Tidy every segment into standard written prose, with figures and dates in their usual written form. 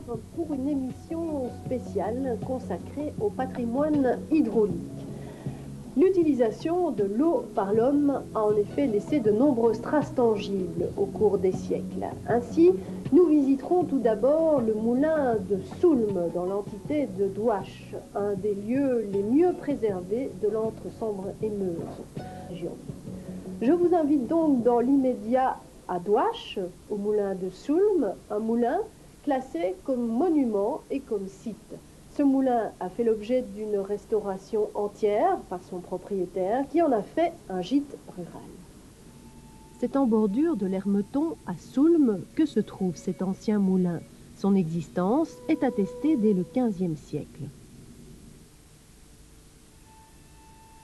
Pour une émission spéciale consacrée au patrimoine hydraulique. L'utilisation de l'eau par l'homme a en effet laissé de nombreuses traces tangibles au cours des siècles. Ainsi, nous visiterons tout d'abord le moulin de Soulmes dans l'entité de Douache, un des lieux les mieux préservés de l'Entre-Sambre et Meuse. Je vous invite donc dans l'immédiat à Douache, au moulin de Soulmes, un moulin classé comme monument et comme site. Ce moulin a fait l'objet d'une restauration entière par son propriétaire qui en a fait un gîte rural. C'est en bordure de l'Hermeton à Soulmes que se trouve cet ancien moulin. Son existence est attestée dès le XVe siècle.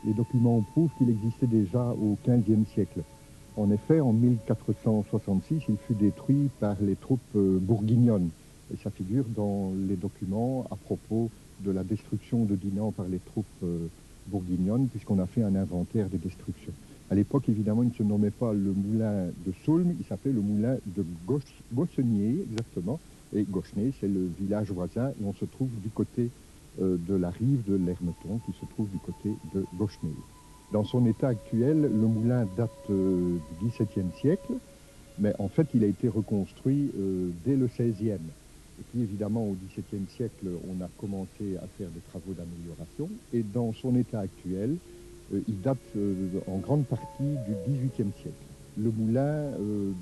Les documents prouvent qu'il existait déjà au XVe siècle. En effet, en 1466, il fut détruit par les troupes bourguignonnes. Et ça figure dans les documents à propos de la destruction de Dinan par les troupes bourguignonnes, puisqu'on a fait un inventaire des destructions. À l'époque, évidemment, il ne se nommait pas le moulin de Soulmes, il s'appelait le moulin de Gossenier, exactement. Et Gossenay, c'est le village voisin, et on se trouve du côté de la rive de l'Hermeton, qui se trouve du côté de Gossenay. Dans son état actuel, le moulin date du XVIIe siècle, mais en fait, il a été reconstruit dès le XVIe. Et puis, évidemment, au XVIIe siècle, on a commencé à faire des travaux d'amélioration. Et dans son état actuel, il date en grande partie du XVIIIe siècle. Le moulin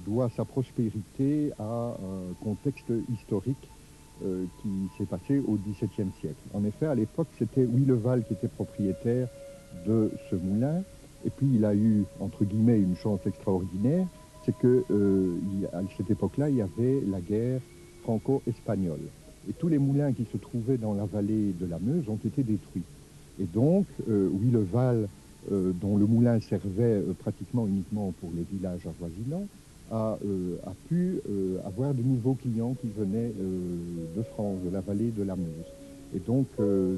doit sa prospérité à un contexte historique qui s'est passé au XVIIe siècle. En effet, à l'époque, c'était Huilleval qui était propriétaire de ce moulin. Et puis, il a eu, entre guillemets, une chance extraordinaire, c'est qu'à cette époque-là, il y avait la guerre franco-espagnole. Et tous les moulins qui se trouvaient dans la vallée de la Meuse ont été détruits. Et donc, Huilleval, dont le moulin servait pratiquement uniquement pour les villages avoisinants, a pu avoir de nouveaux clients qui venaient de France, de la vallée de la Meuse. Et donc,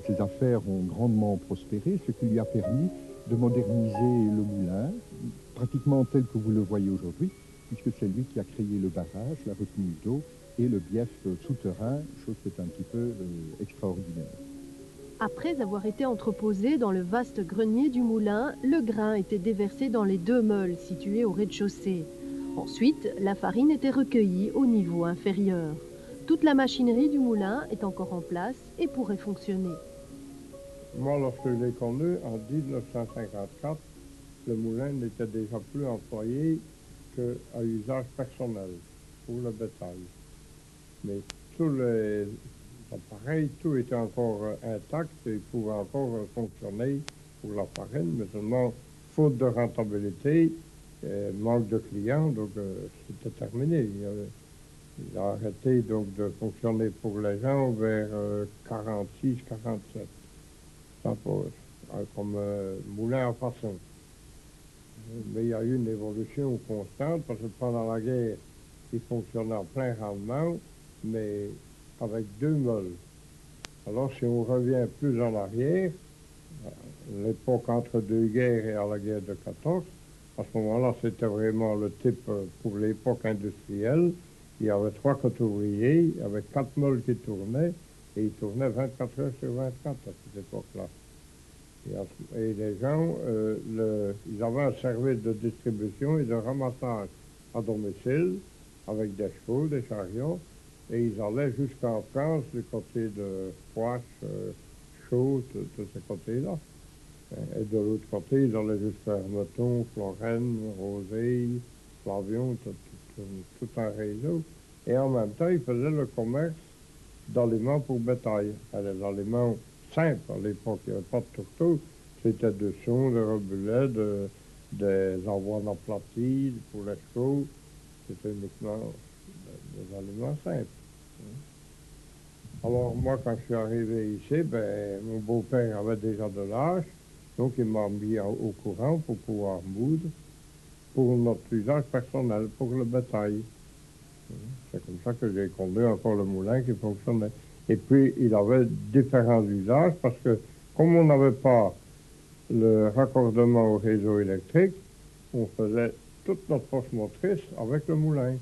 ses affaires ont grandement prospéré, ce qui lui a permis de moderniser le moulin, pratiquement tel que vous le voyez aujourd'hui, puisque c'est lui qui a créé le barrage, la retenue d'eau et le bief souterrain, chose qui est un petit peu extraordinaire. Après avoir été entreposé dans le vaste grenier du moulin, le grain était déversé dans les deux meules situées au rez-de-chaussée. Ensuite, la farine était recueillie au niveau inférieur. Toute la machinerie du moulin est encore en place et pourrait fonctionner. Moi, lorsque je l'ai connu, en 1954, le moulin n'était déjà plus employé qu'à usage personnel pour le bétail. Mais tous les appareils, tout était encore intact et il pouvait encore fonctionner pour la farine, mais seulement faute de rentabilité, manque de clients, donc c'était terminé. Il a arrêté donc de fonctionner pour les gens vers 46, 47. Comme moulin à façon. Mais il y a eu une évolution constante parce que pendant la guerre, il fonctionnait en plein rendement, mais avec deux meules. Alors si on revient plus en arrière, l'époque entre deux guerres et à la guerre de 14, à ce moment-là, c'était vraiment le type pour l'époque industrielle. Il y avait 3 côtes ouvriers, avec 4 meules qui tournaient, et ils tournaient 24 heures sur 24 à cette époque-là. Et les gens, ils avaient un service de distribution et de ramassage à domicile, avec des chevaux, des chariots, et ils allaient jusqu'en France, du côté de Poix, Chaux, tous ces côtés-là. Et de l'autre côté, ils allaient jusqu'à Hermeton, Florenne, Rosée, Flavion, tout un réseau. Et en même temps, ils faisaient le commerce d'aliments pour bétail. Les aliments simples à l'époque, il n'y avait pas de tourteau. C'était de son, de rebulets, des avoines aplaties pour les chevaux. C'était uniquement des aliments simples. Alors moi, quand je suis arrivé ici, ben, mon beau-père avait déjà de l'âge, donc il m'a mis au courant pour pouvoir moudre pour notre usage personnel, pour le bétail. C'est comme ça que j'ai conduit encore le moulin qui fonctionnait. Et puis, il avait différents usages parce que, comme on n'avait pas le raccordement au réseau électrique, on faisait toute notre force motrice avec le moulin.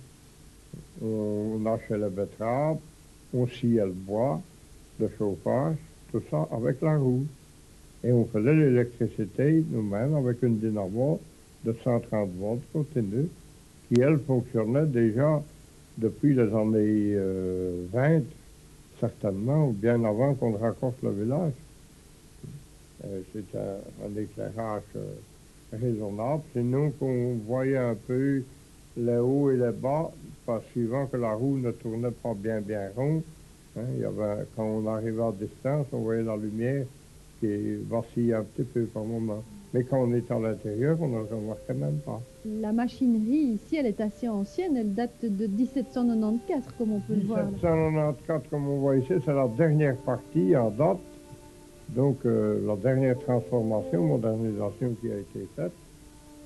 On hachait les betteraves, on sciait le bois, le chauffage, tout ça avec la roue. Et on faisait l'électricité nous-mêmes avec une dynamo de 130 volts continue, qui, elle, fonctionnait déjà depuis les années 20, certainement, ou bien avant qu'on raccroche le village. C'est un éclairage raisonnable. Sinon, qu'on voyait un peu les hauts et les bas, parce suivant que la roue ne tournait pas bien rond. Hein, quand on arrivait à distance, on voyait la lumière qui vacillait un petit peu par moment. Mais quand on est à l'intérieur, on ne le remarquait même pas. La machinerie ici, elle est assez ancienne, elle date de 1794, comme on peut le voir. 1794, comme on voit ici, c'est la dernière partie en date. Donc, la dernière transformation, modernisation qui a été faite.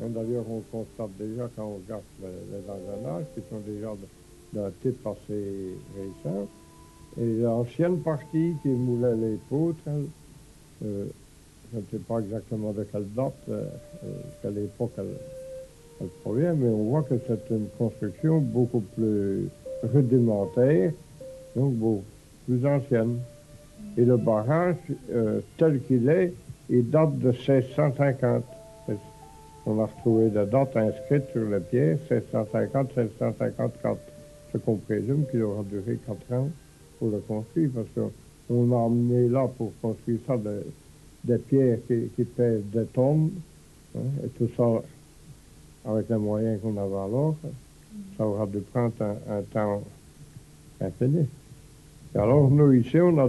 D'ailleurs, on constate déjà quand on regarde les engrenages qui sont déjà d'un type assez récent. Et l'ancienne partie qui moulait les poutres, je ne sais pas exactement de quelle date, quelle époque elle provient, mais on voit que c'est une construction beaucoup plus rudimentaire, donc beaucoup plus ancienne. Et le barrage, tel qu'il est, il date de 1650. On a retrouvé des dates inscrites sur les pierres, 1650-1654. Ce qu'on présume qu'il aura duré 4 ans pour le construire, parce qu'on a amené là pour construire ça des pierres qui pèsent des tonnes, hein, et tout ça avec les moyens qu'on avait alors, ça aura dû prendre un temps infini. Et alors nous ici, on a